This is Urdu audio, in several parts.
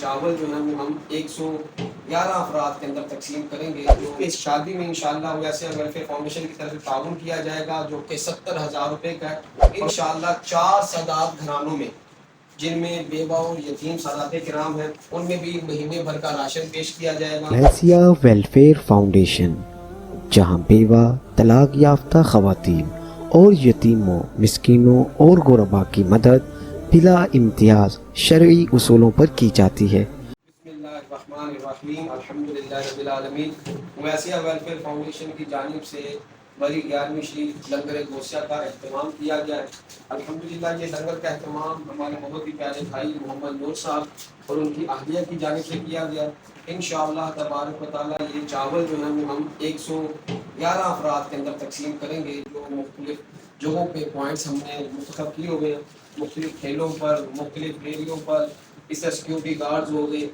چاول جو ہے وہ ہم 111 افراد کے اندر تقسیم کریں گے، جو اس شادی میں انشاءاللہ ویسے ویلفیئر فاؤنڈیشن کی طرف سے تعاون کیا جائے گا، جو کہ 70,000 روپے کا ہے انشاءاللہ 4 سادات گھرانوں میں، جن میں بیوہ اور یتیم سادات کرام ہیں، ان میں بھی مہینے بھر کا راشن پیش کیا جائے گا۔ لیسیا ویلفیئر فاؤنڈیشن، جہاں بیوہ، طلاق یافتہ خواتین اور یتیموں، مسکینوں اور غربا کی مدد بلا امتیاز شرعی اصولوں پر کی جاتی ہے۔ بسم اللہ الرحمن الرحیم، الحمدللہ رب العالمین۔ ویسیہ ویلفیئر فاؤنڈیشن کی جانب سے بڑی 11ویں شریف لنگر گوسیہ کا اہتمام کیا گیا ہے۔ الحمدللہ یہ لنگر کا اہتمام ہمارے بہت ہی پیارے بھائی محمد نور صاحب اور ان کی اہلیہ کی جانب سے کیا گیا۔ انشاءاللہ تبارک و تعالیٰ یہ چاول جو ہے وہ ہم 111 افراد کے اندر تقسیم کریں گے، جو مختلف جگہوں پہ پوائنٹس ہم نے منتخب کیے ہوئے ہیں، مختلف کھیلوں پر، مختلف ریلیوں پر، اس سے سیکیورٹی گارڈز ہو گئے،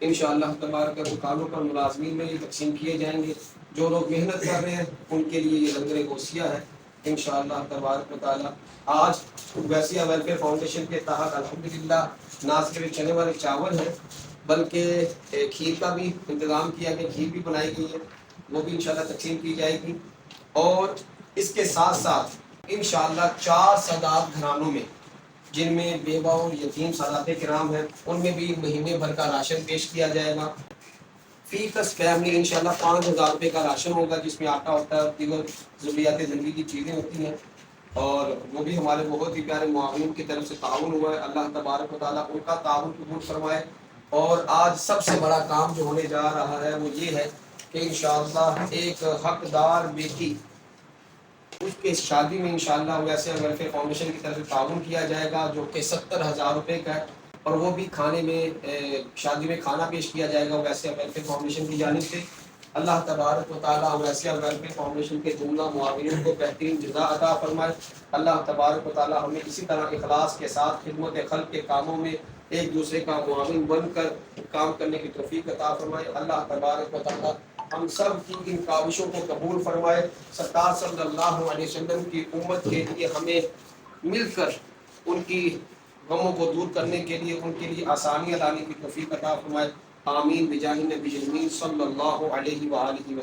انشاءاللہ تبارک دکانوں پر ملازمین میں یہ تقسیم کیے جائیں گے۔ جو لوگ محنت کر رہے ہیں ان کے لیے یہ لنگر گوسیہ ہے انشاءاللہ تبارک و تعالیٰ۔ آج ویسیہ ویلفیئر فاؤنڈیشن کے تحت الحمدللہ نہ صرف چنے والے چاول ہیں بلکہ کھیر کا بھی انتظام کیا گیا، کھیر بھی بنائی گئی ہے، وہ بھی انشاءاللہ تقسیم کی جائے گی۔ اور اس کے ساتھ ساتھ انشاءاللہ 4 سادات گھرانوں میں، جن میں بیوہ اور یتیم سادات کرام ہیں، ان میں بھی مہینے بھر کا راشن پیش کیا جائے گا۔ فی کس فیملی انشاءاللہ 5,000 روپے کا راشن ہوگا، جس میں آٹا ہوتا ہے، دیگر ضروریات زندگی کی چیزیں ہوتی ہیں، اور وہ بھی ہمارے بہت ہی پیارے معاونین کی طرف سے تعاون ہوا ہے۔ اللہ تبارک و تعالیٰ ان کا تعاون قبول فرمائے۔ اور آج سب سے بڑا کام جو ہونے جا رہا ہے وہ یہ ہے کہ انشاءاللہ ایک حقدار بیٹی، اس کے شادی میں انشاءاللہ ویسے ویلفیئر فاؤنڈیشن کی طرف سے تعاون کیا جائے گا، جو کہ 70,000 روپے کا ہے، اور وہ بھی کھانے میں شادی میں کھانا پیش کیا جائے گا ویسے ویلفیئر فاؤنڈیشن کی جانب سے۔ اللہ تبارک و تعالیٰ ویسے ویلفیئر فاؤنڈیشن کے جملہ معاونین کو بہترین جزا عطا فرمائے۔ اللہ تبارک و تعالیٰ ہمیں اسی طرح اخلاص کے ساتھ خدمت خلق کے کاموں میں ایک دوسرے کا معاون بن کر کام کرنے کی توفیق عطا فرمائے۔ اللہ تبارک و تعالیٰ ہم سب کی ان کاوشوں کو قبول فرمائے۔ سرکار صلی اللہ علیہ وسلم کی امت کے لیے ہمیں مل کر ان کی غموں کو دور کرنے کے لیے، ان کے لیے آسانیاں لانے کی توفیق عطا فرمائے۔ آمین بجاہ نبی الامین صلی اللہ علیہ وآلہ وسلم۔